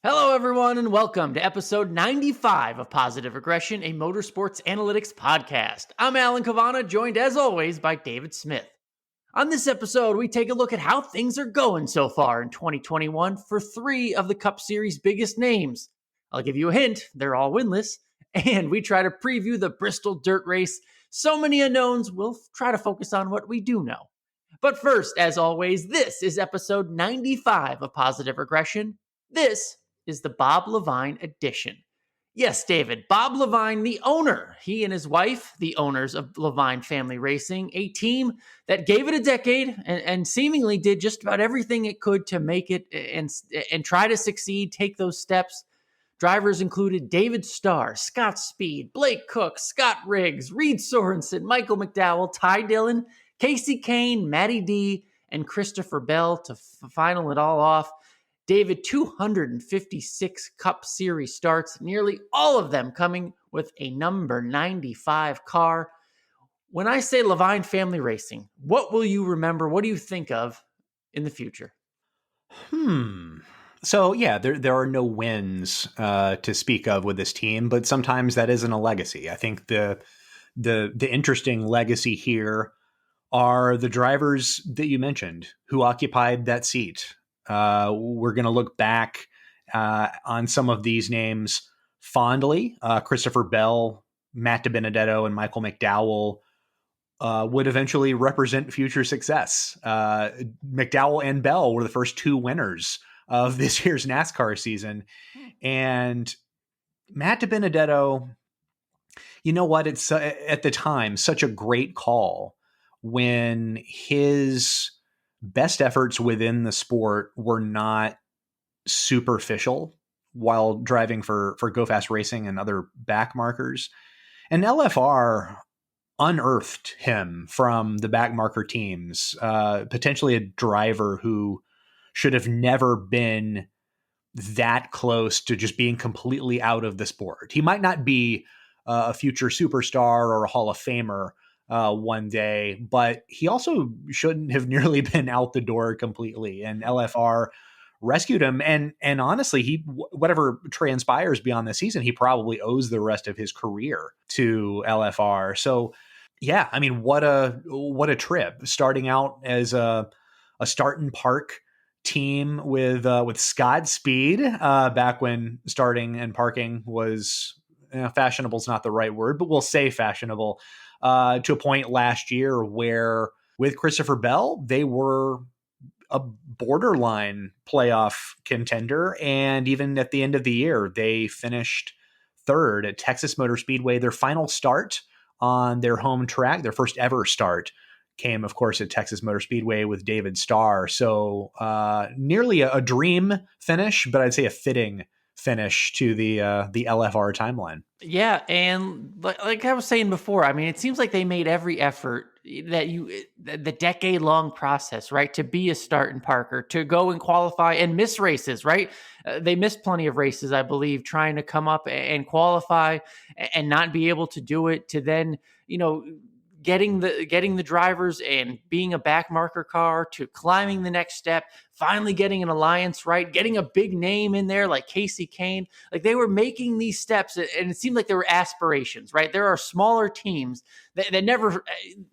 Hello, everyone, and welcome to episode 95 of Positive Regression, a motorsports analytics podcast. I'm Alan Cavanna, joined as always by David Smith. On this episode, we take a look at how things are going so far in 2021 for three of the Cup Series' biggest names. I'll give you a hint, they're all winless, and we try to preview the Bristol dirt race. So many unknowns, we'll try to focus on what we do know. But first, as always, this is episode 95 of Positive Regression. This is the Bob Levine edition. Yes, David, Bob Levine, the owner. He and his wife, the owners of Levine Family Racing, a team that gave it a decade and seemingly did just about everything it could to make it and try to succeed, take those steps. Drivers included David Starr, Scott Speed, Blake Cook, Scott Riggs, Reed Sorensen, Michael McDowell, Ty Dillon, Casey Kane, Matty D, and Christopher Bell to final it all off. David, 256 Cup Series starts, nearly all of them coming with a number 95 car. When I say Levine Family Racing, what will you remember? What do you think of in the future? So yeah, there are no wins to speak of with this team, but sometimes that isn't a legacy. I think the interesting legacy here are the drivers that you mentioned who occupied that seat. We're going to look back on some of these names fondly. Christopher Bell, Matt DiBenedetto, and Michael McDowell would eventually represent future success. McDowell and Bell were the first two winners of this year's NASCAR season. And Matt DiBenedetto, you know what? It's at the time such a great call when his best efforts within the sport were not superficial while driving for Go Fast Racing and other back markers. And LFR unearthed him from the back marker teams, potentially a driver who should have never been that close to just being completely out of the sport. He might not be a future superstar or a Hall of Famer one day, but he also shouldn't have nearly been out the door completely. And LFR rescued him. And honestly, whatever transpires beyond the season, he probably owes the rest of his career to LFR. So yeah, I mean, what a trip, starting out as a start and park team with Scott Speed back when starting and parking was fashionable is not the right word, but we'll say fashionable, to a point last year where with Christopher Bell, they were a borderline playoff contender. And even at the end of the year, they finished third at Texas Motor Speedway. Their final start on their home track, their first ever start, came, of course, at Texas Motor Speedway with David Starr. So nearly a dream finish, but I'd say a fitting finish to the LFR timeline. Yeah, and like I was saying before, I mean, it seems like they made every effort that the decade-long process, right, to be a start and parker, to go and qualify and miss races, right? They missed plenty of races, I believe, trying to come up and qualify and not be able to do it, to then, getting the drivers and being a back marker car, to climbing the next step, finally getting an alliance right, getting a big name in there like Casey Kane. Like, they were making these steps, and it seemed like there were aspirations, right? There are smaller teams that never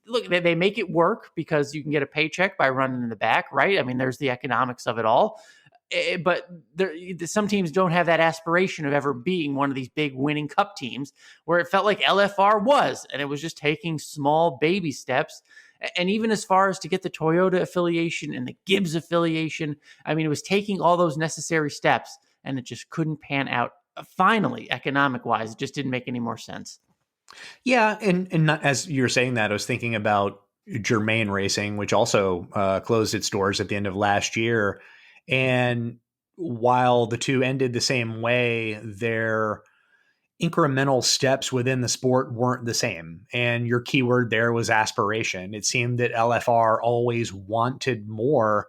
look. They make it work because you can get a paycheck by running in the back, right? I mean, there's the economics of it all. But some teams don't have that aspiration of ever being one of these big winning Cup teams, where it felt like LFR was, and it was just taking small baby steps. And even as far as to get the Toyota affiliation and the Gibbs affiliation, I mean, it was taking all those necessary steps, and it just couldn't pan out. Finally, economic wise, it just didn't make any more sense. Yeah, and not, as you were saying that, I was thinking about Germain Racing, which also closed its doors at the end of last year. And while the two ended the same way, their incremental steps within the sport weren't the same. And your keyword there was aspiration. It seemed that LFR always wanted more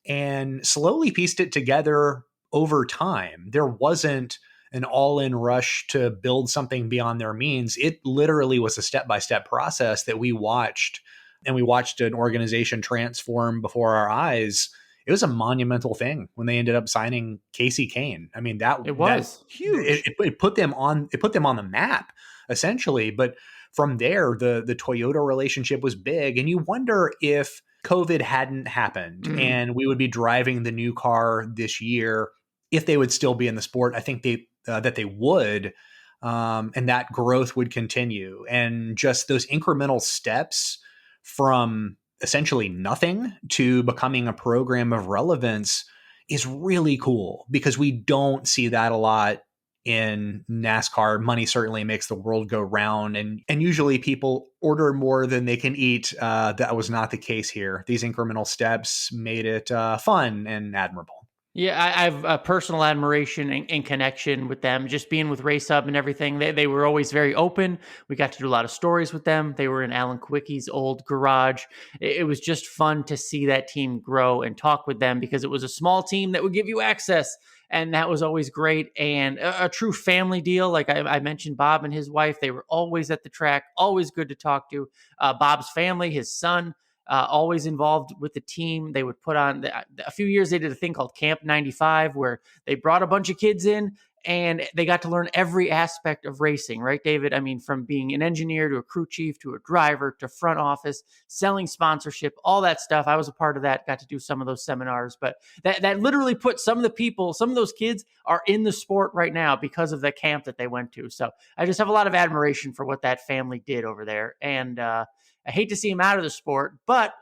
and slowly pieced it together over time. There wasn't an all-in rush to build something beyond their means. It literally was a step-by-step process that we watched, and we watched an organization transform before our eyes it was a monumental thing when they ended up signing Casey Kane. I mean, It was huge. it put them on the map essentially. But from there, the Toyota relationship was big, and you wonder if COVID hadn't happened and we would be driving the new car this year, if they would still be in the sport. I think that they would, and that growth would continue, and just those incremental steps from essentially nothing to becoming a program of relevance is really cool, because we don't see that a lot in NASCAR. Money certainly makes the world go round, and usually people order more than they can eat. That was not the case here. These incremental steps made it fun and admirable. Yeah, I have a personal admiration and connection with them. Just being with Race Hub and everything, they were always very open. We got to do a lot of stories with them. They were in Alan Quicky's old garage. It was just fun to see that team grow and talk with them, because it was a small team that would give you access. And that was always great, and a true family deal. Like I mentioned, Bob and his wife, they were always at the track, always good to talk to. Bob's family, his son, always involved with the team. They would put on a few years. They did a thing called Camp 95, where they brought a bunch of kids in and they got to learn every aspect of racing, right, David? I mean, from being an engineer to a crew chief to a driver to front office, selling sponsorship, all that stuff. I was a part of that, got to do some of those seminars, but that literally put some of the people, some of those kids are in the sport right now because of the camp that they went to. So I just have a lot of admiration for what that family did over there. And I hate to see him out of the sport, but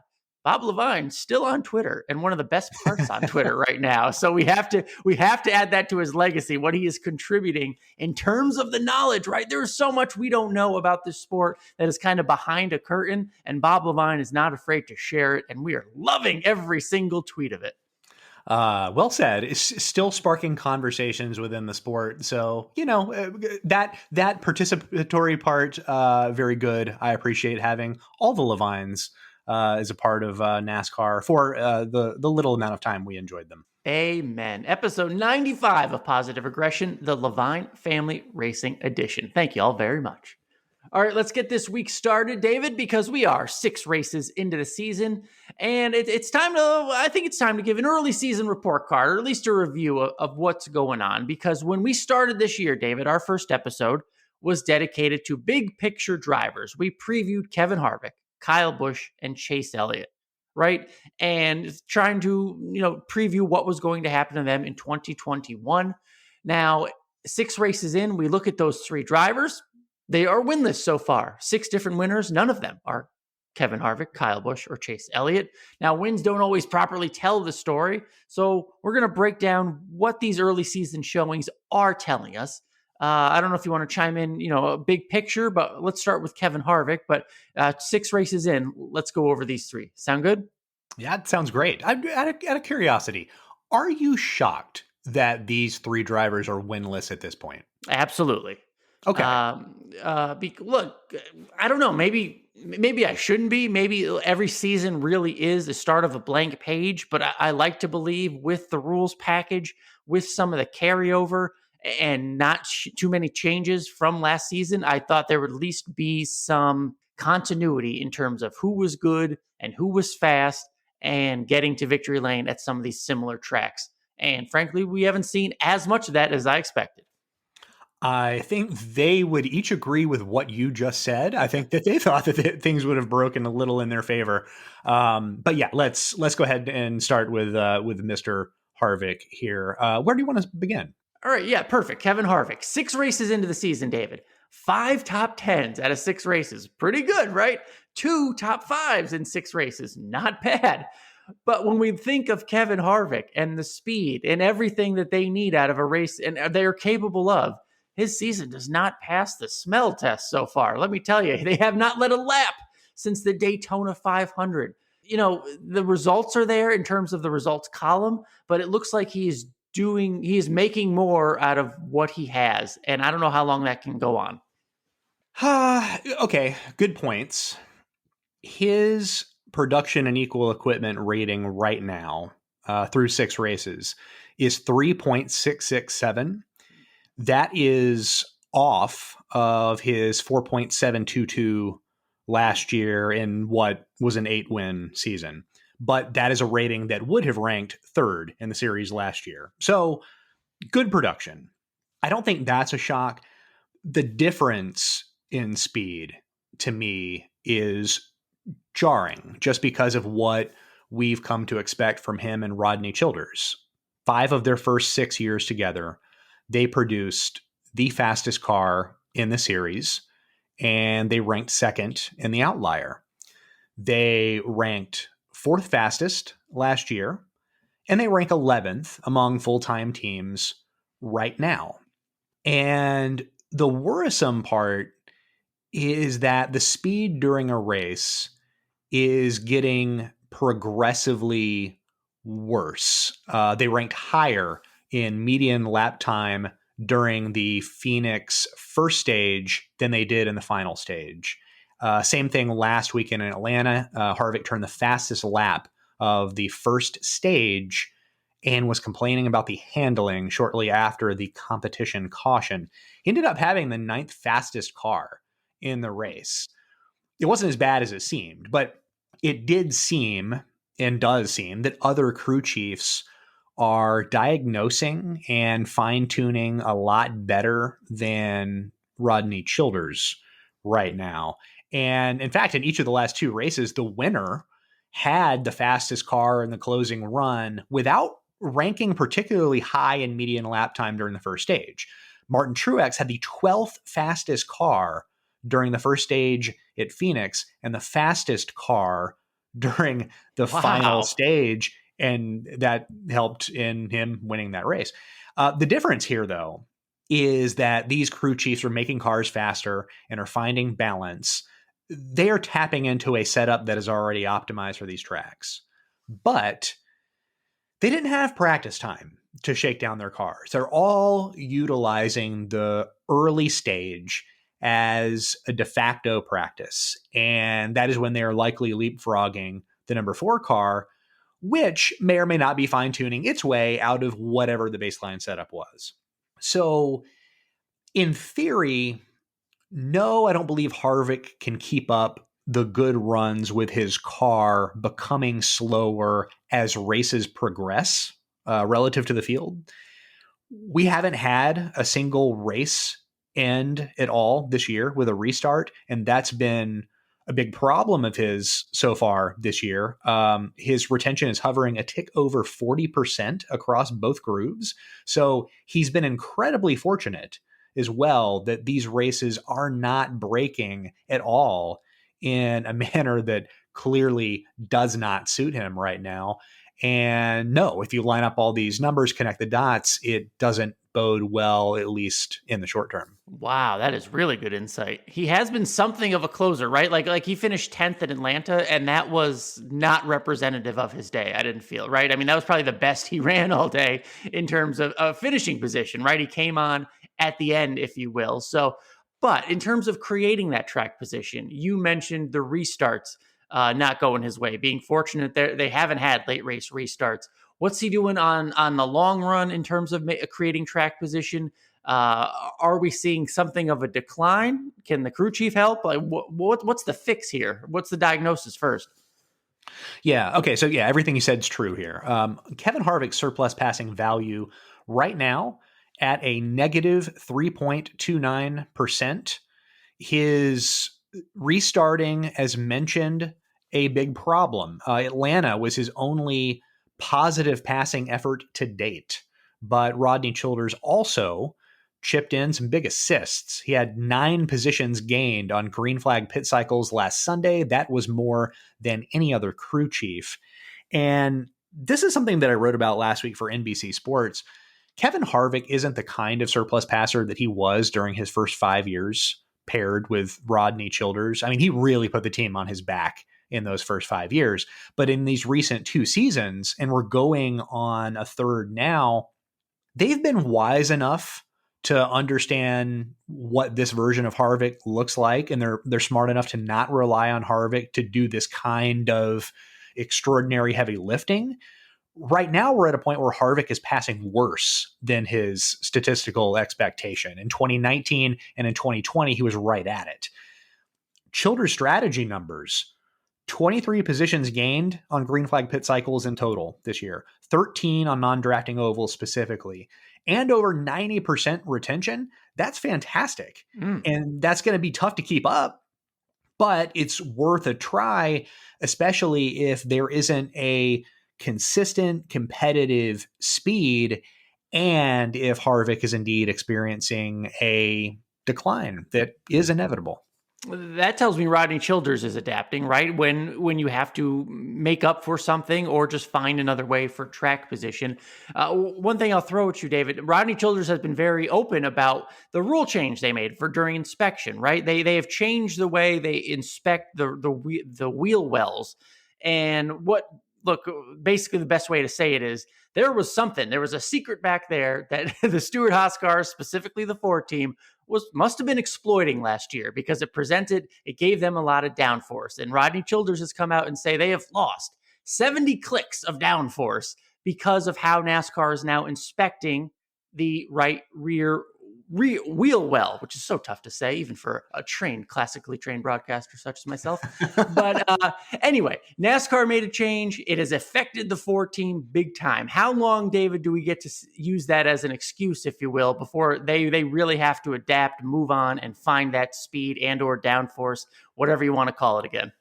Bob Levine's still on Twitter and one of the best parts on Twitter right now. So we have to add that to his legacy, what he is contributing in terms of the knowledge, right? There is so much we don't know about this sport that is kind of behind a curtain, and Bob Levine is not afraid to share it, and we are loving every single tweet of it. Well said. It's still sparking conversations within the sport. So, that participatory part, very good. I appreciate having all the Levines as a part of NASCAR for the little amount of time we enjoyed them. Amen. Episode 95 of Positive Regression, the Levine Family Racing Edition. Thank you all very much. All right, let's get this week started, David, because we are 6 races into the season, and I think it's time to give an early season report card, or at least a review of what's going on, because when we started this year, David, our first episode was dedicated to big picture drivers. We previewed Kevin Harvick, Kyle Busch, and Chase Elliott, right? And trying to, preview what was going to happen to them in 2021. Now, 6 races in, we look at those 3 drivers. They are winless so far. 6 different winners. None of them are Kevin Harvick, Kyle Busch, or Chase Elliott. Now, wins don't always properly tell the story, so we're going to break down what these early season showings are telling us. I don't know if you want to chime in, a big picture, but let's start with Kevin Harvick. But 6 races in, let's go over these 3. Sound good? Yeah, it sounds great. Out of curiosity, are you shocked that these 3 drivers are winless at this point? Absolutely. Okay. Look, I don't know. Maybe I shouldn't be. Maybe every season really is the start of a blank page. But I like to believe with the rules package, with some of the carryover, and not too many changes from last season, I thought there would at least be some continuity in terms of who was good and who was fast and getting to victory lane at some of these similar tracks. And frankly, we haven't seen as much of that as I expected. I think they would each agree with what you just said. I think that they thought that things would have broken a little in their favor. But yeah, let's go ahead and start with Mr. Harvick here. Where do you want to begin? All right, yeah, perfect. Kevin Harvick, 6 races into the season, David. 5 top 10s out of 6 races. Pretty good, right? 2 top 5s in 6 races. Not bad. But when we think of Kevin Harvick and the speed and everything that they need out of a race and they're capable of, his season does not pass the smell test so far. Let me tell you, they have not led a lap since the Daytona 500. The results are there in terms of the results column, but it looks like he is making more out of what he has. And I don't know how long that can go on. Okay, good points. His production and equal equipment rating right now through 6 races is 3.667. That is off of his 4.722 last year in what was an 8-win season. but that is a rating that would have ranked third in the series last year. So good production. I don't think that's a shock. The difference in speed to me is jarring just because of what we've come to expect from him and Rodney Childers. 5 of their first 6 years together, they produced the fastest car in the series, and they ranked second in the outlier. They ranked 4th fastest last year, and they rank 11th among full-time teams right now. And the worrisome part is that the speed during a race is getting progressively worse. They ranked higher in median lap time during the Phoenix first stage than they did in the final stage. Same thing last weekend in Atlanta. Harvick turned the fastest lap of the first stage and was complaining about the handling shortly after the competition caution. He ended up having the 9th fastest car in the race. It wasn't as bad as it seemed, but it did seem and does seem that other crew chiefs are diagnosing and fine-tuning a lot better than Rodney Childers right now. And in fact, in each of the last 2 races, the winner had the fastest car in the closing run without ranking particularly high in median lap time during the first stage. Martin Truex had the 12th fastest car during the first stage at Phoenix and the fastest car during the final stage, and that helped in him winning that race. The difference here, though, is that these crew chiefs are making cars faster and are finding balance. They are tapping into a setup that is already optimized for these tracks. But they didn't have practice time to shake down their cars. They're all utilizing the early stage as a de facto practice. And that is when they are likely leapfrogging the number 4 car, which may or may not be fine-tuning its way out of whatever the baseline setup was. So in theory, no, I don't believe Harvick can keep up the good runs with his car becoming slower as races progress relative to the field. We haven't had a single race end at all this year with a restart, and that's been a big problem of his so far this year. His retention is hovering a tick over 40% across both grooves. So he's been incredibly fortunate as well that these races are not breaking at all in a manner that clearly does not suit him right now. And no, if you line up all these numbers, connect the dots, it doesn't bode well, at least in the short term. Wow, that is really good insight. He has been something of a closer, right? Like he finished 10th in Atlanta, and that was not representative of his day, I didn't feel, right? I mean, that was probably the best he ran all day in terms of finishing position, right? He came on at the end, if you will. So, but in terms of creating that track position, you mentioned the restarts not going his way, being fortunate they haven't had late race restarts. What's he doing on the long run in terms of creating track position? Are we seeing something of a decline? Can the crew chief help? Like, what's the fix here? What's the diagnosis first? Yeah. Okay. So yeah, everything you said is true here. Kevin Harvick's surplus passing value right now at a negative 3.29%. His restarting, as mentioned, a big problem. Atlanta was his only positive passing effort to date, but Rodney Childers also chipped in some big assists. He had 9 positions gained on green flag pit cycles last Sunday. That was more than any other crew chief. And this is something that I wrote about last week for NBC Sports. Kevin Harvick isn't the kind of surplus passer that he was during his first 5 years paired with Rodney Childers. I mean, he really put the team on his back in those first 5 years. But in these recent 2 seasons, and we're going on a third now, they've been wise enough to understand what this version of Harvick looks like, and they're smart enough to not rely on Harvick to do this kind of extraordinary heavy lifting. Right now, we're at a point where Harvick is passing worse than his statistical expectation. In 2019 and in 2020, he was right at it. Childers' strategy numbers 23 positions gained on green flag pit cycles in total this year, 13 on non-drafting ovals specifically, and over 90% retention. That's fantastic. And that's going to be tough to keep up, but it's worth a try, especially if there isn't a consistent competitive speed and if Harvick is indeed experiencing a decline that is inevitable. That tells me Rodney Childers is adapting, right? When you have to make up for something or just find another way for track position. One thing I'll throw at you, David, Rodney Childers has been very open about the rule change they made for during inspection, right? They have changed the way they inspect the wheel wells. And basically the best way to say it is there was a secret back there that the Stewart-Haas cars, specifically the Ford team, must have been exploiting last year because it gave them a lot of downforce. And Rodney Childers has come out and say they have lost 70 clicks of downforce because of how NASCAR is now inspecting the right rear wheel well, which is so tough to say, even for a classically trained broadcaster such as myself. But anyway, NASCAR made a change. It has affected the Ford team big time. How long, David, do we get to use that as an excuse, if you will, before they really have to adapt, move on, and find that speed and or downforce, whatever you want to call it again?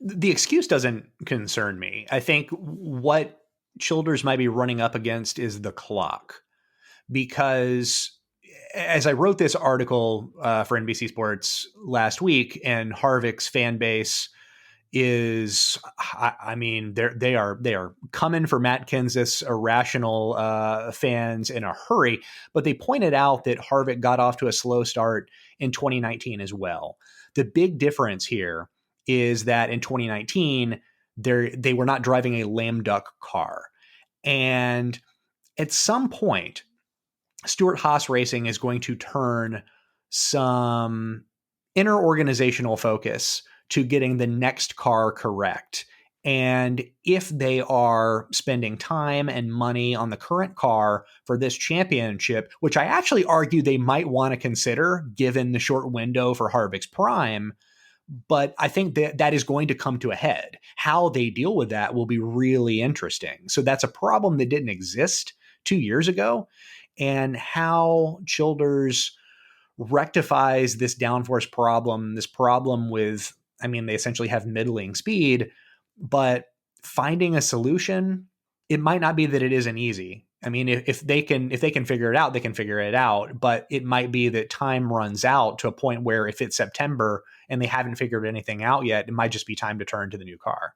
The excuse doesn't concern me. I think what Childers might be running up against is the clock, because as I wrote this article for NBC Sports last week, and Harvick's fan base is, I mean, they are coming for Matt Kenseth's irrational fans in a hurry. But they pointed out that Harvick got off to a slow start in 2019 as well. The big difference here is that in 2019 they were not driving a lame duck car, and at some point, Stewart-Haas Racing is going to turn some inter-organizational focus to getting the next car correct. And if they are spending time and money on the current car for this championship, which I actually argue they might want to consider given the short window for Harvick's prime, but I think that is going to come to a head. How they deal with that will be really interesting. So that's a problem that didn't exist 2 years ago. And how Childers rectifies this downforce problem, this problem with, I mean, they essentially have middling speed, but finding a solution, it might not be that it isn't easy. I mean, if they can figure it out, they can figure it out, but it might be that time runs out to a point where if it's September and they haven't figured anything out yet, it might just be time to turn to the new car.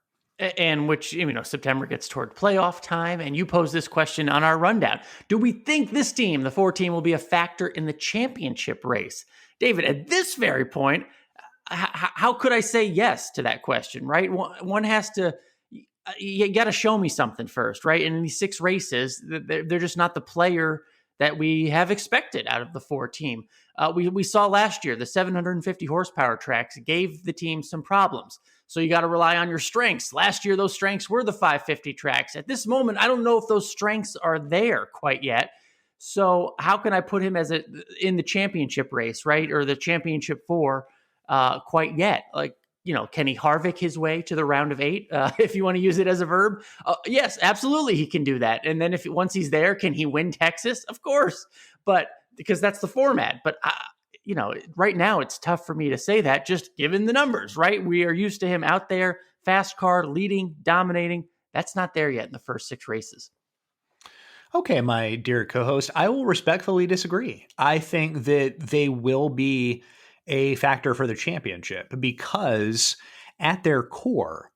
And which, September gets toward playoff time. And you posed this question on our rundown. Do we think this team, the Ford team, will be a factor in the championship race? David, at this very point, how could I say yes to that question, right? One has to, you got to show me something first, right? And in these 6 races, they're just not the player that we have expected out of the Ford team. We saw last year, the 750 horsepower tracks gave the team some problems. So you got to rely on your strengths. Last year, those strengths were the 550 tracks. At this moment, I don't know if those strengths are there quite yet. So how can I put him in the championship race, right? Or the championship 4 quite yet? Like, can he Harvick his way to the round of 8? If you want to use it as a verb. Yes, absolutely. He can do that. And then once he's there, can he win Texas? Of course. But because that's the format. But right now it's tough for me to say that just given the numbers, right? We are used to him out there, fast car, leading, dominating. That's not there yet in the first 6 races. Okay, my dear co-host, I will respectfully disagree. I think that they will be a factor for the championship because at their core,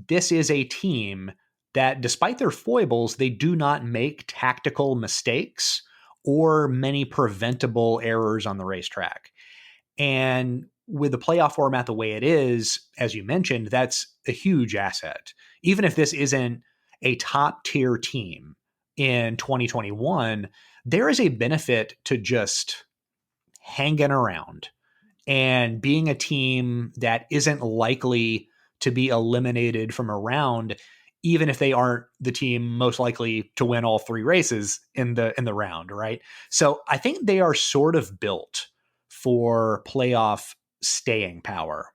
this is a team that despite their foibles, they do not make tactical mistakes or many preventable errors on the racetrack. And with the playoff format the way it is, as you mentioned, that's a huge asset. Even if this isn't a top tier team in 2021, there is a benefit to just hanging around and being a team that isn't likely to be eliminated from a round, even if they aren't the team most likely to win all 3 races in the round, right? So I think they are sort of built for playoff staying power.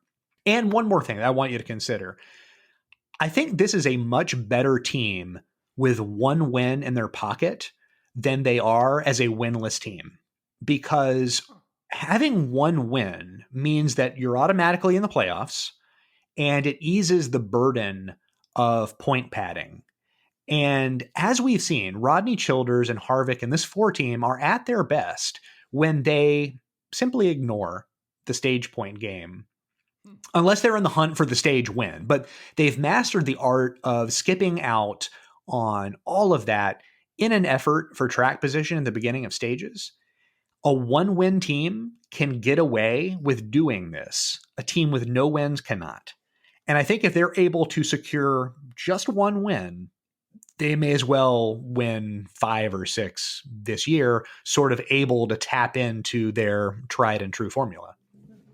And one more thing that I want you to consider. I think this is a much better team with one win in their pocket than they are as a winless team, because having one win means that you're automatically in the playoffs and it eases the burden of point padding. And as we've seen, Rodney Childers and Harvick and this 4 team are at their best when they simply ignore the stage point game, unless they're in the hunt for the stage win. But they've mastered the art of skipping out on all of that in an effort for track position in the beginning of stages. A one-win team can get away with doing this. A team with no wins cannot. And I think if they're able to secure just one win, they may as well win 5 or 6 this year, sort of able to tap into their tried and true formula.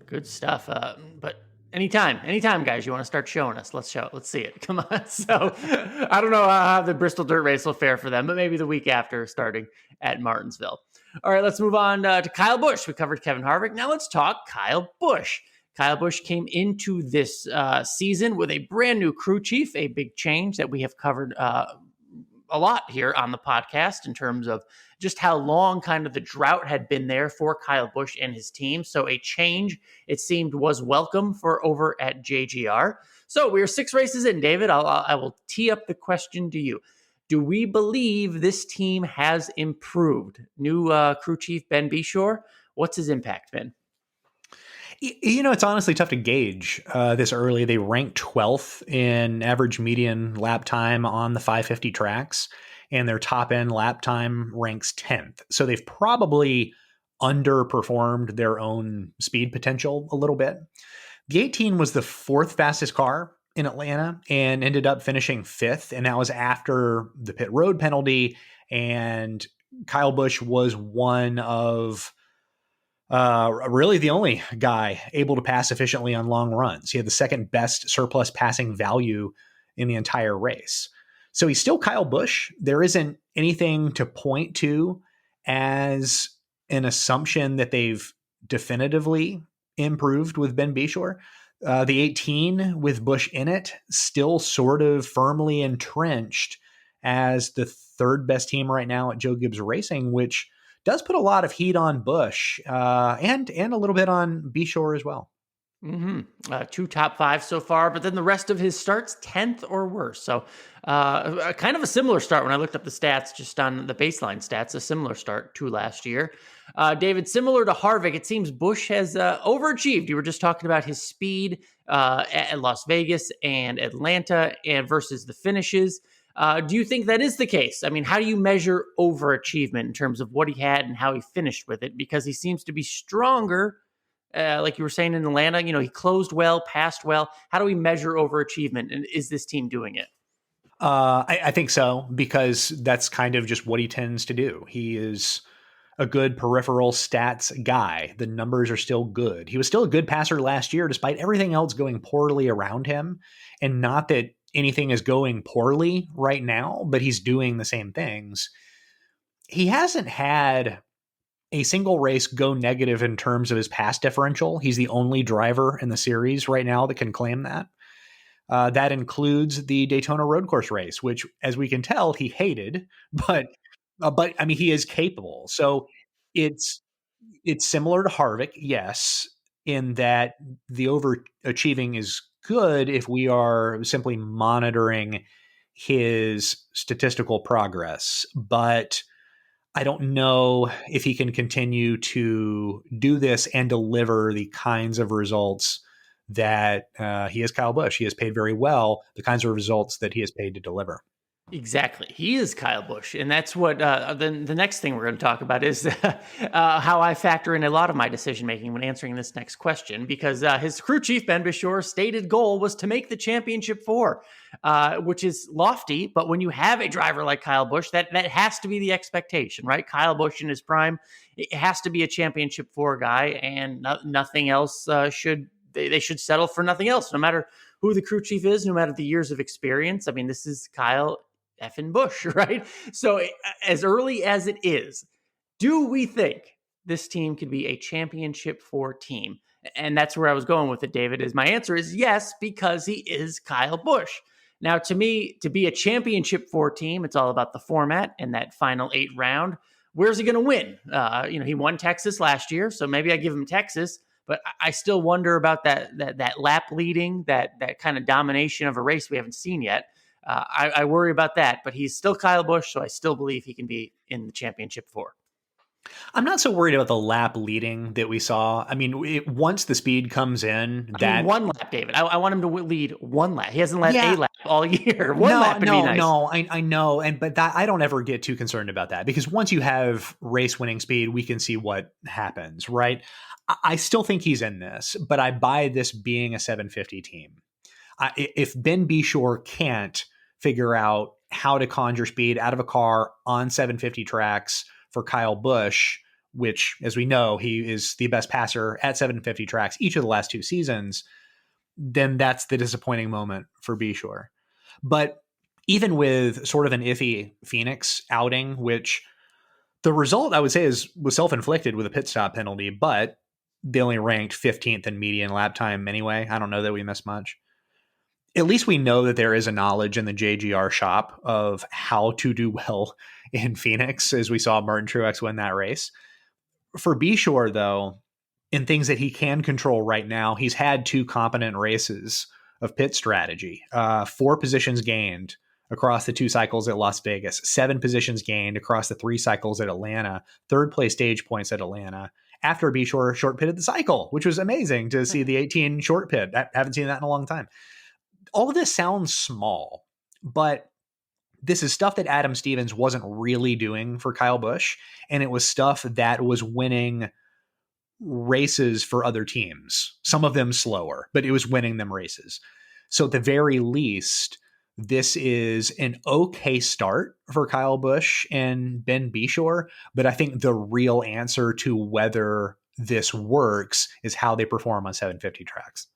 Good stuff. But anytime, guys, you want to start showing us, let's show it. Let's see it. Come on. So I don't know how the Bristol Dirt Race will fare for them, but maybe the week after, starting at Martinsville. All right, let's move on to Kyle Busch. We covered Kevin Harvick. Now let's talk Kyle Busch. Kyle Busch came into this season with a brand new crew chief, a big change that we have covered a lot here on the podcast in terms of just how long kind of the drought had been there for Kyle Busch and his team. So a change, it seemed, was welcome for over at JGR. So we are 6 races in, David. I will tee up the question to you. Do we believe this team has improved? New crew chief Ben Beshore, what's his impact been? You know, it's honestly tough to gauge this early. They ranked 12th in average median lap time on the 550 tracks, and their top end lap time ranks 10th. So they've probably underperformed their own speed potential a little bit. The 18 was the 4th fastest car in Atlanta and ended up finishing 5th. And that was after the pit road penalty. And Kyle Busch was one of really the only guy able to pass efficiently on long runs. He had the 2nd best surplus passing value in the entire race. So he's still Kyle Busch. There isn't anything to point to as an assumption that they've definitively improved with Ben Beshore. The 18 with Busch in it, still sort of firmly entrenched as the 3rd best team right now at Joe Gibbs Racing, which does put a lot of heat on Busch and a little bit on Beshore as well. 2 top 5 so far, but then the rest of his starts 10th or worse. So kind of a similar start when I looked up the stats, just on the baseline stats, a similar start to last year. David, similar to Harvick, it seems Busch has overachieved. You were just talking about his speed at Las Vegas and Atlanta and versus the finishes. Do you think that is the case? I mean, how do you measure overachievement in terms of what he had and how he finished with it? Because he seems to be stronger, like you were saying in Atlanta. You know, he closed well, passed well. How do we measure overachievement? And is this team doing it? I think so, because that's kind of just what he tends to do. He is a good peripheral stats guy. The numbers are still good. He was still a good passer last year, despite everything else going poorly around him. And not that anything is going poorly right now, but he's doing the same things. He hasn't had a single race go negative in terms of his pass differential. He's the only driver in the series right now that can claim that. That includes the Daytona Road Course race, which, as we can tell, he hated, but I mean, he is capable. So it's similar to Harvick, yes, in that the overachieving is good if we are simply monitoring his statistical progress. But I don't know if he can continue to do this and deliver the kinds of results that he is Kyle Busch. He has paid very well, the kinds of results that he has paid to deliver. Exactly. He is Kyle Busch. And that's what the next thing we're going to talk about is how I factor in a lot of my decision-making when answering this next question, because his crew chief, Ben Beshore's stated goal was to make the championship 4, which is lofty. But when you have a driver like Kyle Busch, that has to be the expectation, right? Kyle Busch in his prime, it has to be a championship 4 guy, and nothing else they should settle for nothing else, no matter who the crew chief is, no matter the years of experience. I mean, this is Kyle effing Busch, right? So as early as it is, do we think this team could be a championship 4 team? And that's where I was going with it, David, is my answer is yes, because he is Kyle Busch. Now, to me, to be a championship 4 team, it's all about the format and that final 8 round. Where's he going to win? He won Texas last year, so maybe I give him Texas, but I still wonder about that lap leading, that kind of domination of a race we haven't seen yet. I worry about that, but he's still Kyle Busch, so I still believe he can be in the championship 4. I'm not so worried about the lap leading that we saw. I mean, once the speed comes in, one lap, David. I want him to lead one lap. He hasn't led a lap all year. Lap would be nice. No, I know, but that I don't ever get too concerned about that, because once you have race winning speed, we can see what happens, right? I still think he's in this, but I buy this being a 750 team. If Ben Beshore can't figure out how to conjure speed out of a car on 750 tracks for Kyle Busch, which, as we know, he is the best passer at 750 tracks each of the last 2 seasons, then that's the disappointing moment for Beshore. But even with sort of an iffy Phoenix outing, which the result I would say was self-inflicted with a pit stop penalty, but they only ranked 15th in median lap time anyway. I don't know that we missed much. At least we know that there is a knowledge in the JGR shop of how to do well in Phoenix, as we saw Martin Truex win that race. For Beshore, though, in things that he can control right now, he's had 2 competent races of pit strategy, 4 positions gained across the 2 cycles at Las Vegas, 7 positions gained across the 3 cycles at Atlanta, 3rd place stage points at Atlanta, after Beshore short pitted the cycle, which was amazing to see the 18 short pit. I haven't seen that in a long time. All of this sounds small, but this is stuff that Adam Stevens wasn't really doing for Kyle Busch, and it was stuff that was winning races for other teams, some of them slower, but it was winning them races. So at the very least, this is an okay start for Kyle Busch and Ben Beshore, but I think the real answer to whether this works is how they perform on 750 tracks.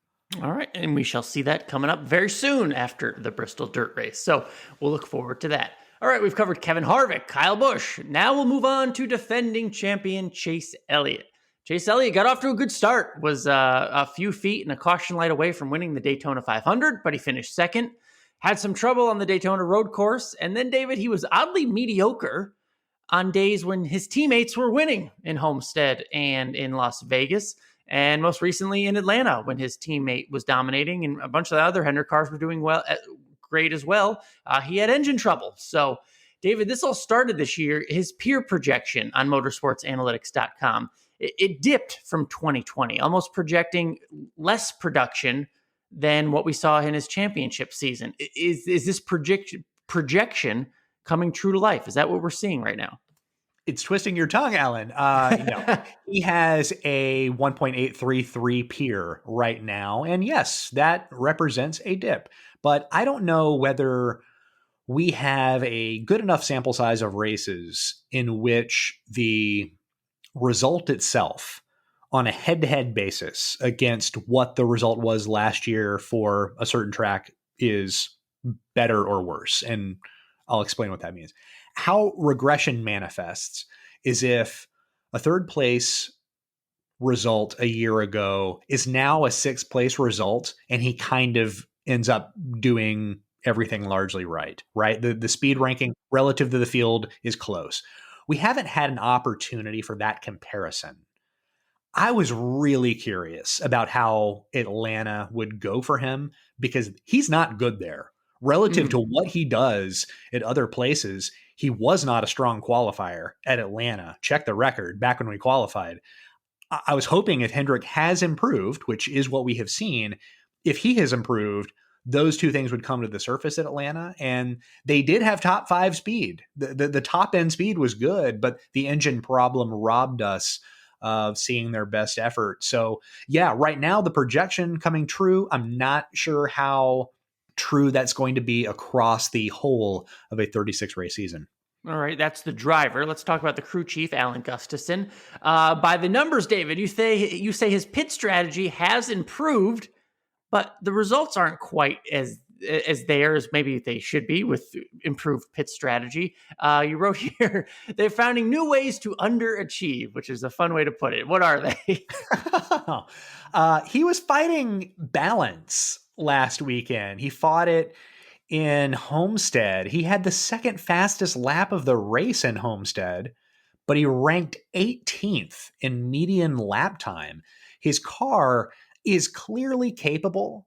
All right, and we shall see that coming up very soon after the Bristol Dirt Race. So we'll look forward to that. All right, we've covered Kevin Harvick, Kyle Busch. Now we'll move on to defending champion Chase Elliott. Chase Elliott got off to a good start, was a few feet and a caution light away from winning the Daytona 500, but he finished second. Had some trouble on the Daytona road course, and then, David, he was oddly mediocre on days when his teammates were winning in Homestead and in Las Vegas. And most recently in Atlanta, when his teammate was dominating and a bunch of the other Hendrick cars were doing well, great as well, he had engine trouble. So, David, this all started this year. His peer projection on motorsportsanalytics.com, it dipped from 2020, almost projecting less production than what we saw in his championship season. Is this projection coming true to life? Is that what we're seeing right now? It's twisting your tongue, Alan. No, he has a 1.833 peer right now. And yes, that represents a dip. But I don't know whether we have a good enough sample size of races in which the result itself on a head-to-head basis against what the result was last year for a certain track is better or worse. And I'll explain what that means. How regression manifests is if a 3rd place result a year ago is now a 6th place result, and he kind of ends up doing everything largely right? The speed ranking relative to the field is close. We haven't had an opportunity for that comparison. I was really curious about how Atlanta would go for him, because he's not good there. Relative to what he does at other places, he was not a strong qualifier at Atlanta. Check the record back when we qualified. I was hoping if Hendrick has improved, which is what we have seen, if he has improved, those 2 things would come to the surface at Atlanta. And they did have top 5 speed. The top end speed was good, but the engine problem robbed us of seeing their best effort. So yeah, right now the projection coming true, I'm not sure how true that's going to be across the whole of a 36 race season. All right, that's the driver. Let's talk about the crew chief, Alan Gustafson. By the numbers, David, you say his pit strategy has improved, but the results aren't quite as as there as maybe they should be with improved pit strategy. You wrote here, they're finding new ways to underachieve, which is a fun way to put it. What are they? He was fighting balance last weekend. He fought it in Homestead. He had the second fastest lap of the race in Homestead, but he ranked 18th in median lap time. His car is clearly capable.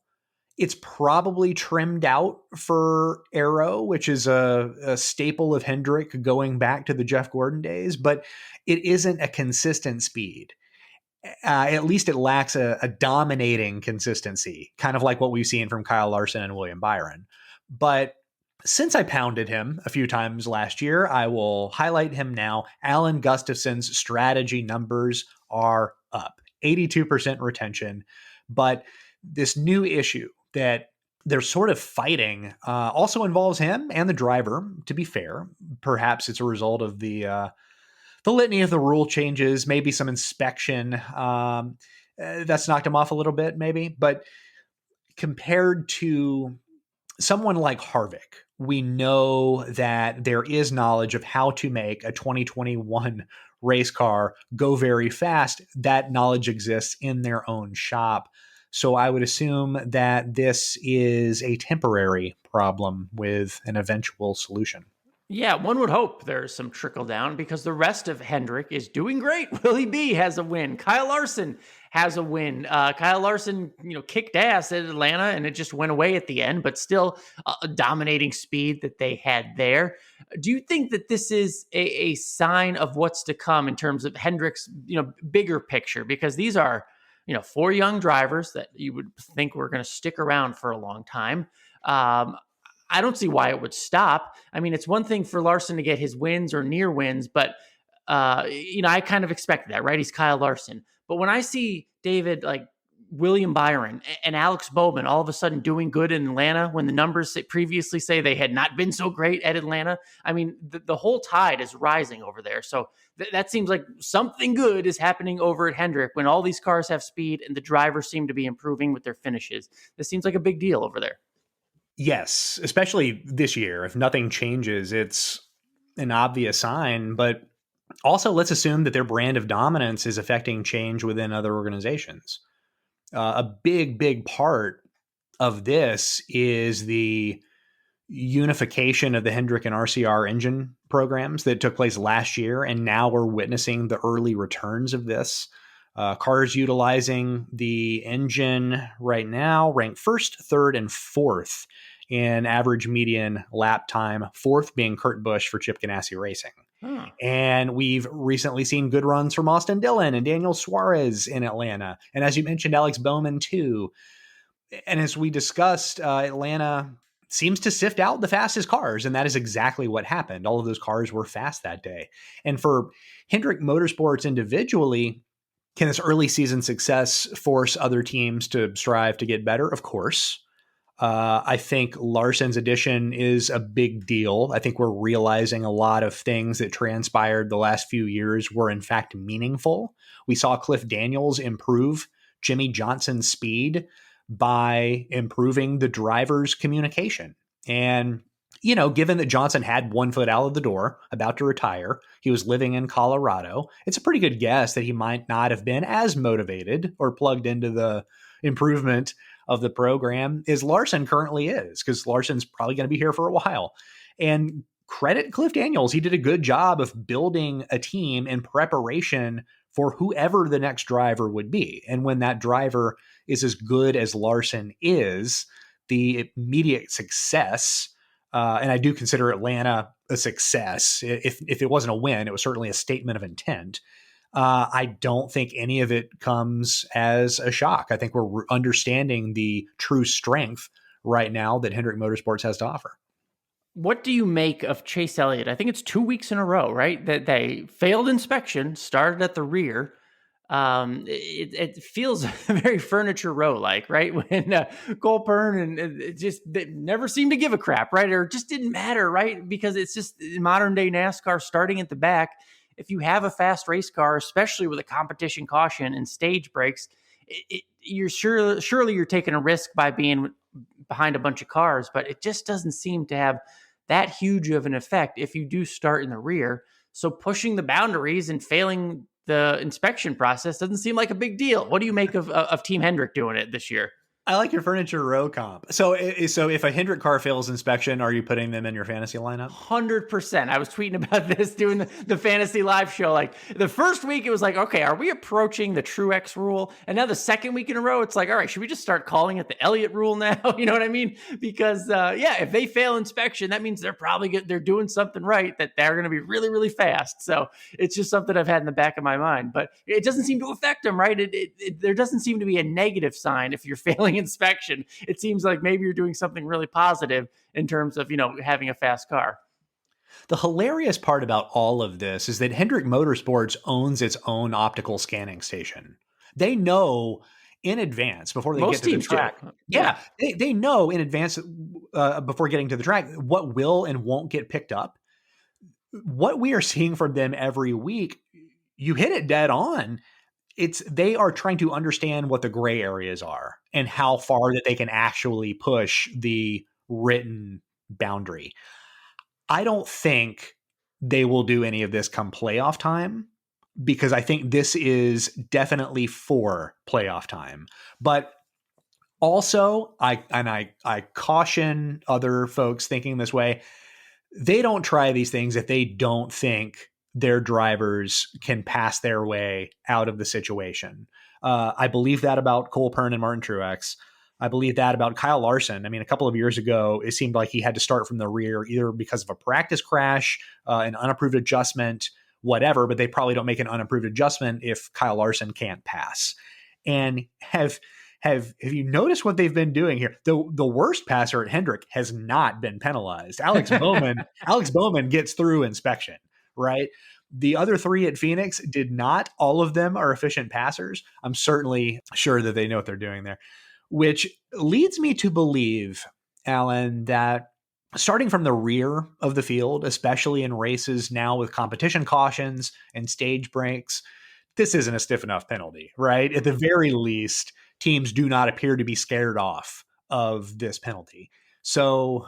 It's probably trimmed out for aero, which is a staple of Hendrick going back to the Jeff Gordon days, but it isn't a consistent speed. At least it lacks a dominating consistency, kind of like what we've seen from Kyle Larson and William Byron. But since I pounded him a few times last year, I will highlight him now. Alan Gustafson's strategy numbers are up, 82% retention. But this new issue that they're sort of fighting also involves him and the driver, to be fair. Perhaps it's a result of the litany of the rule changes, maybe some inspection. That's knocked him off a little bit, maybe. But compared to someone like Harvick, we know that there is knowledge of how to make a 2021 race car go very fast. That knowledge exists in their own shop. So I would assume that this is a temporary problem with an eventual solution. Yeah, one would hope there's some trickle down because the rest of Hendrick is doing great. Willie B has a win. Kyle Larson has a win. Kyle Larson, kicked ass at Atlanta and it just went away at the end, but still a dominating speed that they had there. Do you think that this is a sign of what's to come in terms of Hendrick's, bigger picture? Because these are, 4 young drivers that you would think were going to stick around for a long time. I don't see why it would stop. I mean, it's one thing for Larson to get his wins or near wins, but I kind of expected that, right? He's Kyle Larson. But when I see David, like William Byron and Alex Bowman all of a sudden doing good in Atlanta when the numbers previously say they had not been so great at Atlanta, I mean, the whole tide is rising over there. So that seems like something good is happening over at Hendrick when all these cars have speed and the drivers seem to be improving with their finishes. This seems like a big deal over there. Yes, especially this year. If nothing changes, it's an obvious sign. But also, let's assume that their brand of dominance is affecting change within other organizations. A big part of this is the unification of the Hendrick and RCR engine programs that took place last year. And now we're witnessing the early returns of this. Cars utilizing the engine right now rank first, third, and fourth in average median lap time, fourth being Kurt Busch for Chip Ganassi Racing. And we've recently seen good runs from Austin Dillon and Daniel Suarez in Atlanta. And as you mentioned, Alex Bowman too. And as we discussed, Atlanta seems to sift out the fastest cars. And that is exactly what happened. All of those cars were fast that day. And for Hendrick Motorsports individually, can this early season success force other teams to strive to get better? Of course. I think Larson's addition is a big deal. I think we're realizing a lot of things that transpired the last few years were in fact meaningful. We saw Cliff Daniels improve Jimmy Johnson's speed by improving the driver's communication. And given that Johnson had 1 foot out of the door, about to retire, he was living in Colorado, it's a pretty good guess that he might not have been as motivated or plugged into the improvement of the program as Larson currently is, because Larson's probably going to be here for a while. And credit Cliff Daniels. He did a good job of building a team in preparation for whoever the next driver would be. And when that driver is as good as Larson is, the immediate success, and I do consider Atlanta a success. If it wasn't a win, it was certainly a statement of intent. I don't think any of it comes as a shock. I think we're understanding the true strength right now that Hendrick Motorsports has to offer. What do you make of Chase Elliott? I think it's 2 weeks in a row, right? That they failed inspection, started at the rear. It feels very Furniture Row like, right? When Cole Pearn and it just they never seemed to give a crap, right? Or it just didn't matter, right? Because it's just modern day NASCAR starting at the back. If you have a fast race car, especially with a competition caution and stage breaks, surely you're taking a risk by being behind a bunch of cars, but it just doesn't seem to have that huge of an effect if you do start in the rear. So pushing the boundaries and failing the inspection process doesn't seem like a big deal. What do you make of Team Hendrick doing it this year? I like your furniture row comp. So if a Hendrick car fails inspection, are you putting them in your fantasy lineup? 100%. I was tweeting about this, doing the fantasy live show. Like the first week, it was like, okay, are we approaching the Truex rule? And now the second week in a row, it's like, all right, should we just start calling it the Elliott rule now? You know what I mean? Because if they fail inspection, that means they're doing something right, that they're going to be really, really fast. So it's just something I've had in the back of my mind, but it doesn't seem to affect them, right? There doesn't seem to be a negative sign if you're failing inspection. It seems like maybe you're doing something really positive in terms of, having a fast car. The hilarious part about all of this is that Hendrick Motorsports owns its own optical scanning station. They know in advance before they get to the track. Yeah. They know in advance before getting to the track what will and won't get picked up. What we are seeing from them every week, you hit it dead on. They are trying to understand what the gray areas are and how far that they can actually push the written boundary. I don't think they will do any of this come playoff time, because I think this is definitely for playoff time. But also, I caution other folks thinking this way. They don't try these things if they don't think their drivers can pass their way out of the situation. I believe that about Cole Pearn and Martin Truex. I believe that about Kyle Larson. I mean, a couple of years ago, it seemed like he had to start from the rear, either because of a practice crash, an unapproved adjustment, whatever, but they probably don't make an unapproved adjustment if Kyle Larson can't pass. And have you noticed what they've been doing here? The worst passer at Hendrick has not been penalized. Alex Bowman gets through inspection. Right? The other three at Phoenix did not. All of them are efficient passers. I'm certainly sure that they know what they're doing there, which leads me to believe, Alan, that starting from the rear of the field, especially in races now with competition cautions and stage breaks, this isn't a stiff enough penalty, right? At the very least, teams do not appear to be scared off of this penalty. So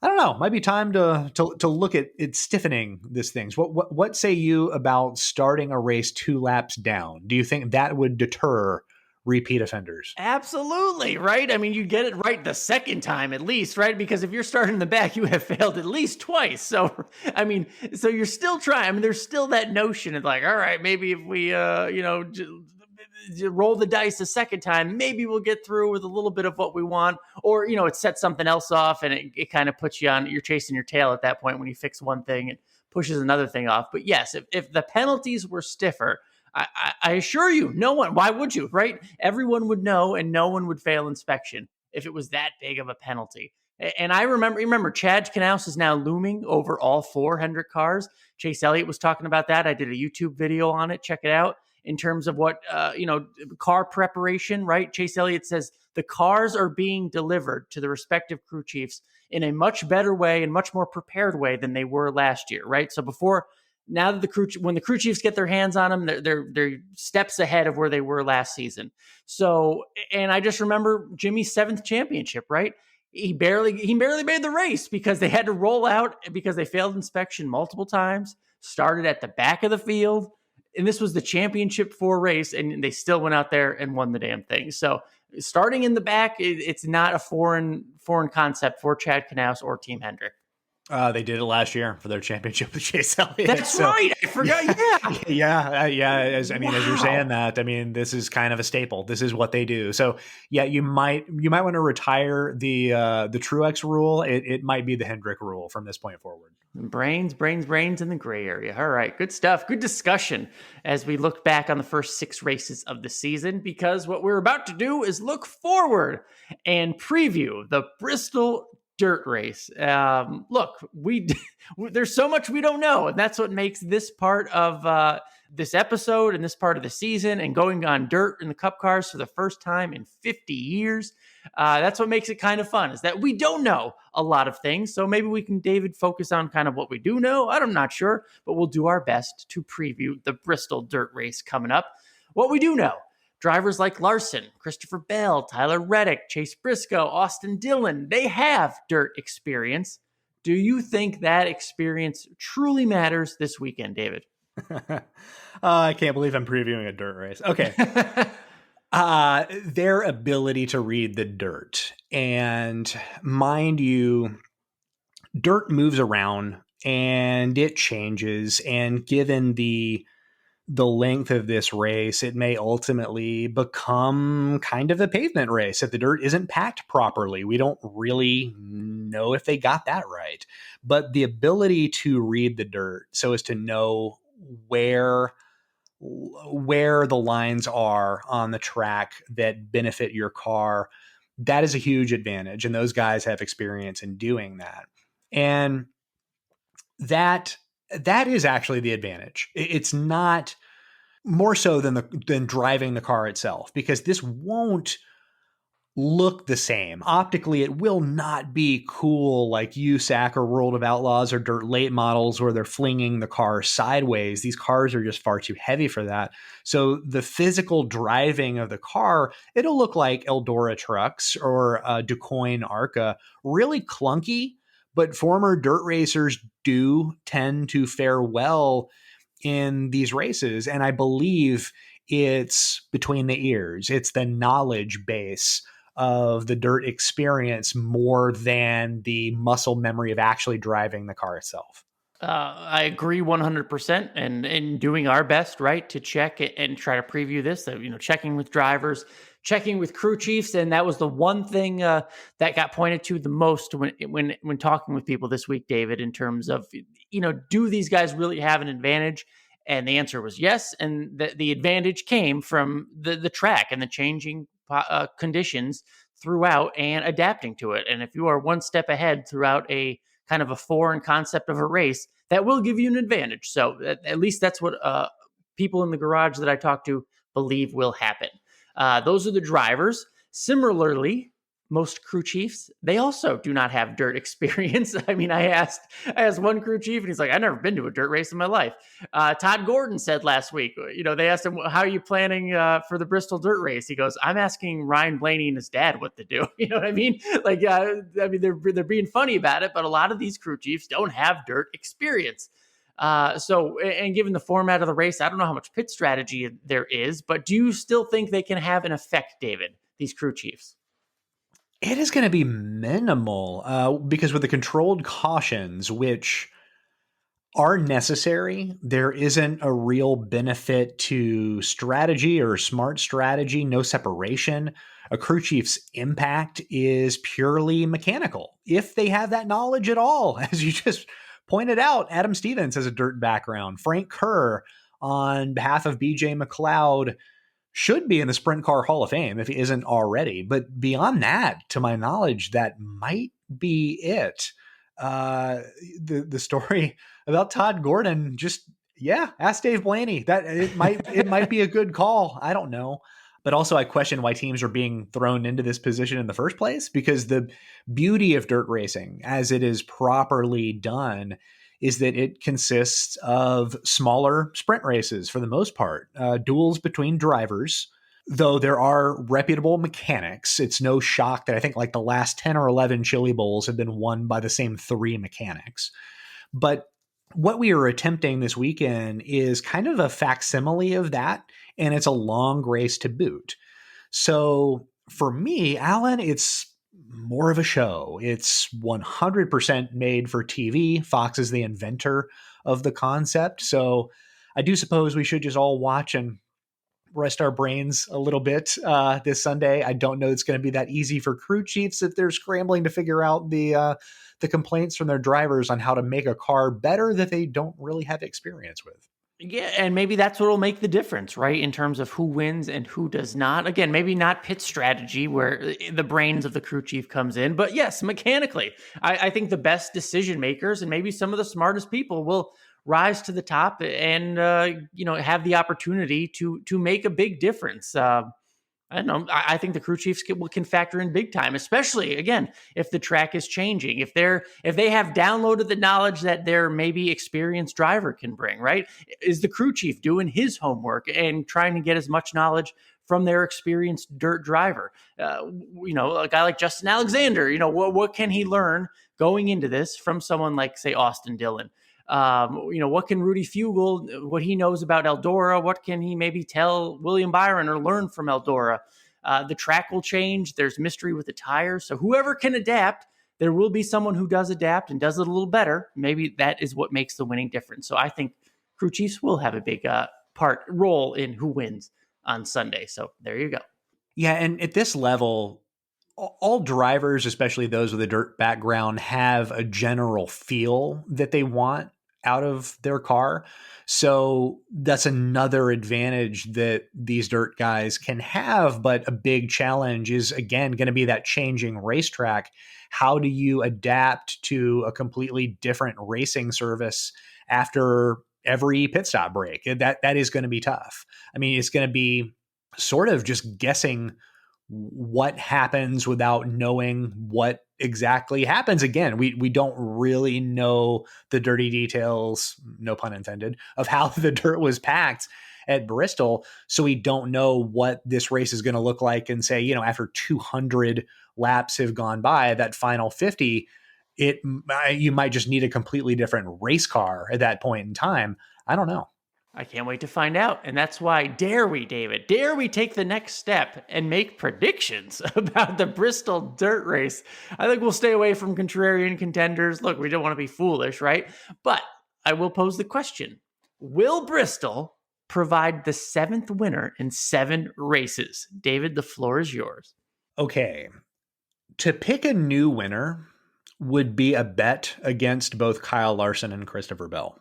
I don't know. Might be time to look at it stiffening this things. What say you about starting a race 2 laps down? Do you think that would deter repeat offenders? Absolutely, right? I mean, you get it right the second time at least, right? Because if you're starting in the back, you have failed at least twice. So, I mean, so you're still trying. I mean, there's still that notion of like, all right, maybe if we, roll the dice a second time, maybe we'll get through with a little bit of what we want, or it sets something else off, and it kind of puts you're chasing your tail at that point when you fix one thing, it pushes another thing off. But yes, if the penalties were stiffer, I assure you, no one, why would you, right? Everyone would know, and no one would fail inspection if it was that big of a penalty. And I remember Chad Knaus is now looming over all 4 Hendrick cars. Chase Elliott was talking about that. I did a YouTube video on it. Check it out. In terms of what, car preparation, right? Chase Elliott says the cars are being delivered to the respective crew chiefs in a much better way and much more prepared way than they were last year, right? So now that when the crew chiefs get their hands on them, they're steps ahead of where they were last season. So, and I just remember Jimmy's 7th championship, right? He barely made the race because they had to roll out because they failed inspection multiple times, started at the back of the field. And this was the championship 4 race, and they still went out there and won the damn thing. So starting in the back, it's not a foreign concept for Chad Knaus or Team Hendrick. They did it last year for their championship with Chase Elliott. That's right. I forgot. Yeah. As you're saying that, I mean, this is kind of a staple. This is what they do. So yeah, you might want to retire the Truex rule. It might be the Hendrick rule from this point forward. Brains in the gray area. All right. Good stuff. Good discussion as we look back on the first 6 races of the season, because what we're about to do is look forward and preview the Bristol dirt race. Look, there's so much we don't know, and that's what makes this part of this episode and this part of the season, and going on dirt in the Cup cars for the first time in 50 years. That's what makes it kind of fun, is that we don't know a lot of things. So maybe we can, David, focus on kind of what we do know. I'm not sure, but we'll do our best to preview the Bristol dirt race coming up. What we do know: drivers like Larson, Christopher Bell, Tyler Reddick, Chase Briscoe, Austin Dillon, they have dirt experience. Do you think that experience truly matters this weekend, David? I can't believe I'm previewing a dirt race. Okay. Their ability to read the dirt. And mind you, dirt moves around and it changes. And given the length of this race, it may ultimately become kind of a pavement race if the dirt isn't packed properly. We don't really know if they got that right. But the ability to read the dirt so as to know where the lines are on the track that benefit your car, that is a huge advantage. And those guys have experience in doing that. And that is actually the advantage. It's not more so than driving the car itself, because this won't look the same. Optically, it will not be cool like USAC or World of Outlaws or dirt late models where they're flinging the car sideways. These cars are just far too heavy for that. So the physical driving of the car, it'll look like Eldora trucks or DuQuoin Arca, really clunky, but former dirt racers do tend to fare well in these races. And I believe it's between the ears. It's the knowledge base of the dirt experience more than the muscle memory of actually driving the car itself. I agree 100%, and in doing our best, right, to check it and try to preview this, checking with drivers, checking with crew chiefs, and that was the one thing that got pointed to the most when talking with people this week, David, in terms of, do these guys really have an advantage? And the answer was yes, and the advantage came from the track and the changing conditions throughout and adapting to it. And if you are one step ahead throughout a kind of a foreign concept of a race, that will give you an advantage. So at least that's what people in the garage that I talk to believe will happen. Those are the drivers. Similarly, most crew chiefs, they also do not have dirt experience. I mean, I asked one crew chief and he's like, I've never been to a dirt race in my life. Todd Gordon said last week, they asked him, how are you planning for the Bristol dirt race? He goes, I'm asking Ryan Blaney and his dad what to do. You know what I mean? Like, they're being funny about it, but a lot of these crew chiefs don't have dirt experience. And given the format of the race, I don't know how much pit strategy there is, but do you still think they can have an effect, David, these crew chiefs? It is going to be minimal because with the controlled cautions, which are necessary, there isn't a real benefit to strategy or smart strategy, no separation. A crew chief's impact is purely mechanical, if they have that knowledge at all. As you just pointed out, Adam Stevens has a dirt background. Frank Kerr, on behalf of BJ McLeod, should be in the Sprint Car Hall of Fame if he isn't already. But beyond that, to my knowledge, that might be it. The story about Todd Gordon, ask Dave Blaney. That it might be a good call. I don't know. But also I question why teams are being thrown into this position in the first place, because the beauty of dirt racing, as it is properly done, is that it consists of smaller sprint races for the most part, duels between drivers, though there are reputable mechanics. It's no shock that I think like the last 10 or 11 Chili Bowls have been won by the same three mechanics. But what we are attempting this weekend is kind of a facsimile of that, and it's a long race to boot. So for me, Alan, it's more of a show. It's 100% made for TV. Fox is the inventor of the concept. So I do suppose we should just all watch and rest our brains a little bit this Sunday. I don't know it's going to be that easy for crew chiefs if they're scrambling to figure out the complaints from their drivers on how to make a car better that they don't really have experience with. Yeah, and maybe that's what will make the difference, right, in terms of who wins and who does not. Again, maybe not pit strategy where the brains of the crew chief comes in, but yes, mechanically. I think the best decision makers and maybe some of the smartest people will rise to the top and have the opportunity to make a big difference. I don't know. I think the crew chiefs can factor in big time, especially again if the track is changing. If they have downloaded the knowledge that their maybe experienced driver can bring, right? Is the crew chief doing his homework and trying to get as much knowledge from their experienced dirt driver. A guy like Justin Alexander, what can he learn going into this from someone like, say, Austin Dillon? What can Rudy Fugle, what he knows about Eldora, what can he maybe tell William Byron or learn from Eldora? The track will change. There's mystery with the tires. So whoever can adapt, there will be someone who does adapt and does it a little better. Maybe that is what makes the winning difference. So I think crew chiefs will have a big role in who wins on Sunday. So there you go. Yeah, and at this level, all drivers, especially those with a dirt background, have a general feel that they want out of their car. So that's another advantage that these dirt guys can have. But a big challenge is, again, going to be that changing racetrack. How do you adapt to a completely different racing service after every pit stop break? That is going to be tough. I mean, it's going to be sort of just guessing what happens without knowing what exactly happens. Again, we don't really know the dirty details, no pun intended, of how the dirt was packed at Bristol. So we don't know what this race is going to look like. And say, after 200 laps have gone by, that final 50, you might just need a completely different race car at that point in time. I don't know. I can't wait to find out. And that's why, dare we take the next step and make predictions about the Bristol dirt race? I think we'll stay away from contrarian contenders. Look, we don't want to be foolish, right? But I will pose the question. Will Bristol provide the 7th winner in 7 races? David, the floor is yours. Okay. To pick a new winner would be a bet against both Kyle Larson and Christopher Bell.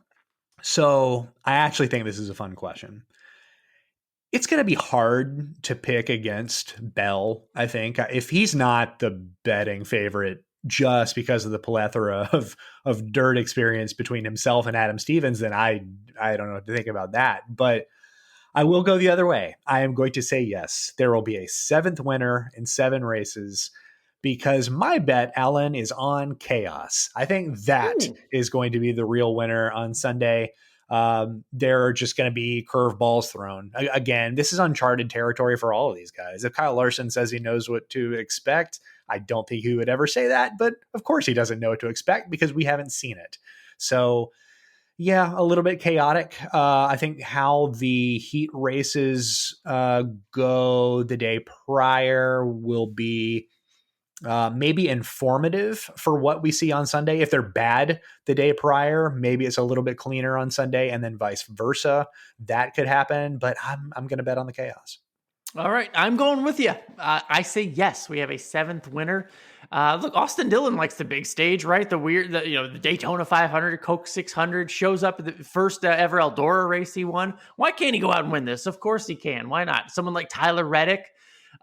So I actually think this is a fun question. It's going to be hard to pick against Bell, I think. If he's not the betting favorite just because of the plethora of dirt experience between himself and Adam Stevens, then I don't know what to think about that. But I will go the other way. I am going to say yes, there will be a 7th winner in 7 races, because my bet, Alan, is on chaos. I think that is going to be the real winner on Sunday. There are just going to be curveballs thrown. Again, this is uncharted territory for all of these guys. If Kyle Larson says he knows what to expect, I don't think he would ever say that. But of course he doesn't know what to expect because we haven't seen it. So yeah, a little bit chaotic. I think how the heat races go the day prior will be maybe informative for what we see on Sunday. If they're bad the day prior, maybe it's a little bit cleaner on Sunday, and then vice versa. That could happen, but I'm going to bet on the chaos. All right, I'm going with you. I say yes. We have a 7th winner. Look, Austin Dillon likes the big stage, right? The Daytona 500, Coke 600, shows up at the first ever Eldora race he won. Why can't he go out and win this? Of course he can. Why not? Someone like Tyler Reddick.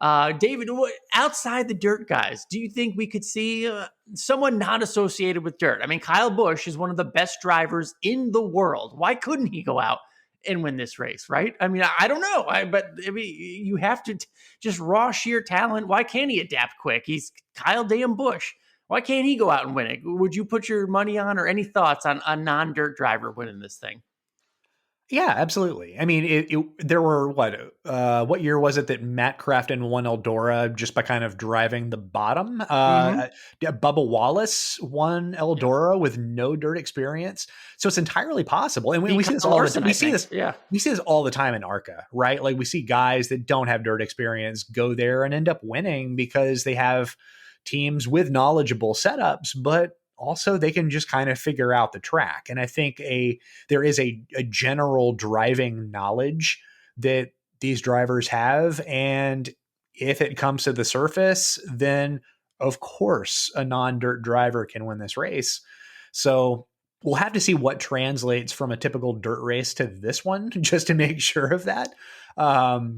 David, outside the dirt guys, do you think we could see someone not associated with dirt? I mean, Kyle Busch is one of the best drivers in the world. Why couldn't he go out and win this race, right? I mean, I don't know. You have to just raw sheer talent. Why can't he adapt quick? He's Kyle damn Busch. Why can't he go out and win it? Would you put your money on, or any thoughts on a non-dirt driver winning this thing? Yeah, absolutely. I mean, there were what year was it that Matt Crafton won Eldora just by kind of driving the bottom? Bubba Wallace won Eldora with no dirt experience. So it's entirely possible. And we see this all the time. We see this all the time in ARCA, right? Like we see guys that don't have dirt experience go there and end up winning because they have teams with knowledgeable setups, but also they can just kind of figure out the track. And I think there is a general driving knowledge that these drivers have. And if it comes to the surface, then of course a non-dirt driver can win this race. So we'll have to see what translates from a typical dirt race to this one, just to make sure of that.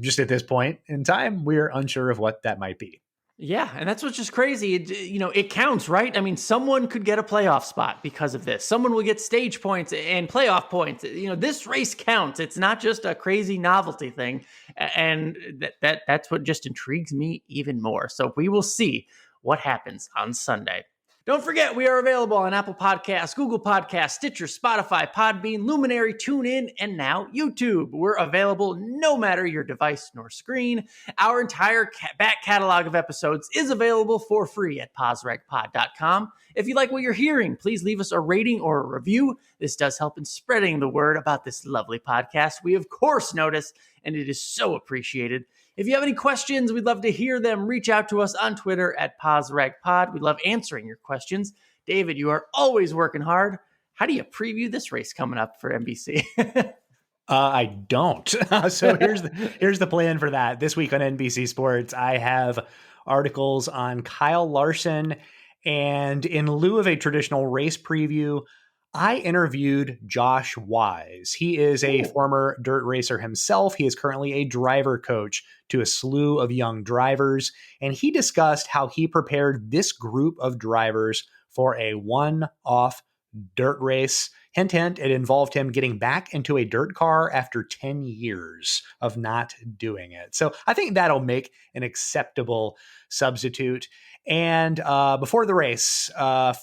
Just at this point in time, we're unsure of what that might be. Yeah, and that's what's just crazy. It counts, right? I mean, someone could get a playoff spot because of this. Someone will get stage points and playoff points. This race counts. It's not just a crazy novelty thing. And that's what just intrigues me even more. So we will see what happens on Sunday. Don't forget, we are available on Apple Podcasts, Google Podcasts, Stitcher, Spotify, Podbean, Luminary, TuneIn, and now YouTube. We're available no matter your device nor screen. Our entire back catalog of episodes is available for free at pausregpod.com. If you like what you're hearing, please leave us a rating or a review. This does help in spreading the word about this lovely podcast. We, of course, notice, and it is so appreciated. If you have any questions, we'd love to hear them. Reach out to us on Twitter at PausRegPod. We love answering your questions. David, you are always working hard. How do you preview this race coming up for NBC? I don't. So here's the plan for that. This week on NBC Sports, I have articles on Kyle Larson, and in lieu of a traditional race preview, I interviewed Josh Wise. He is a former dirt racer himself. He is currently a driver coach to a slew of young drivers, and he discussed how he prepared this group of drivers for a one-off dirt race. Hint, hint, it involved him getting back into a dirt car after 10 years of not doing it. So I think that'll make an acceptable substitute. And before the race,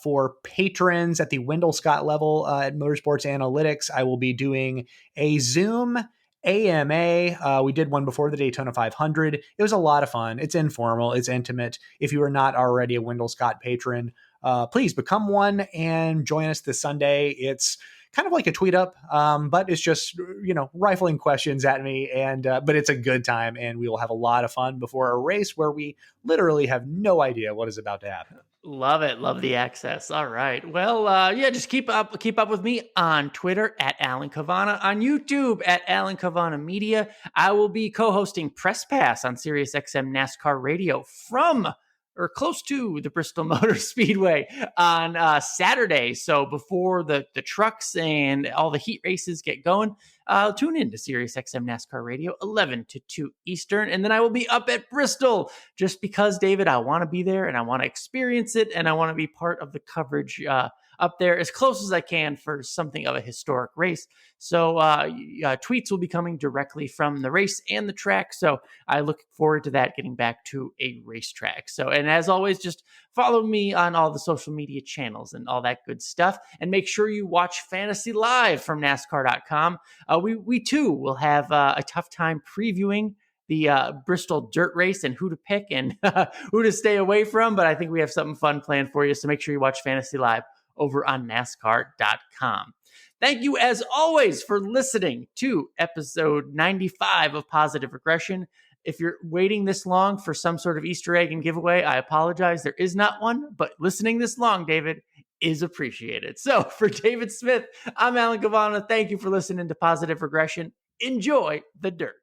for patrons at the Wendell Scott level at Motorsports Analytics, I will be doing a Zoom AMA. We did one before the Daytona 500. It was a lot of fun. It's informal. It's intimate. If you are not already a Wendell Scott patron, please become one and join us this Sunday. It's kind of like a tweet up, but it's just, rifling questions at me. And but it's a good time, and we will have a lot of fun before a race where we literally have no idea what is about to happen. Love it. Love the access. All right. Well, just keep up with me on Twitter at Alan Cavanna, on YouTube at Alan Cavanna Media. I will be co-hosting Press Pass on SiriusXM NASCAR Radio from or close to the Bristol Motor Speedway on Saturday. So before the trucks and all the heat races get going, tune in to SiriusXM NASCAR Radio, 11 to 2 Eastern. And then I will be up at Bristol just because, David, I want to be there and I want to experience it and I want to be part of the coverage up there as close as I can for something of a historic race. So tweets will be coming directly from the race and the track. So I look forward to that, getting back to a racetrack. So, and as always, just follow me on all the social media channels and all that good stuff. And make sure you watch Fantasy Live from NASCAR.com. We too will have a tough time previewing the Bristol dirt race and who to pick and who to stay away from. But I think we have something fun planned for you. So make sure you watch Fantasy Live over on NASCAR.com. Thank you, as always, for listening to episode 95 of Positive Regression. If you're waiting this long for some sort of Easter egg and giveaway, I apologize. There is not one, but listening this long, David, is appreciated. So for David Smith, I'm Alan Cavanna. Thank you for listening to Positive Regression. Enjoy the dirt.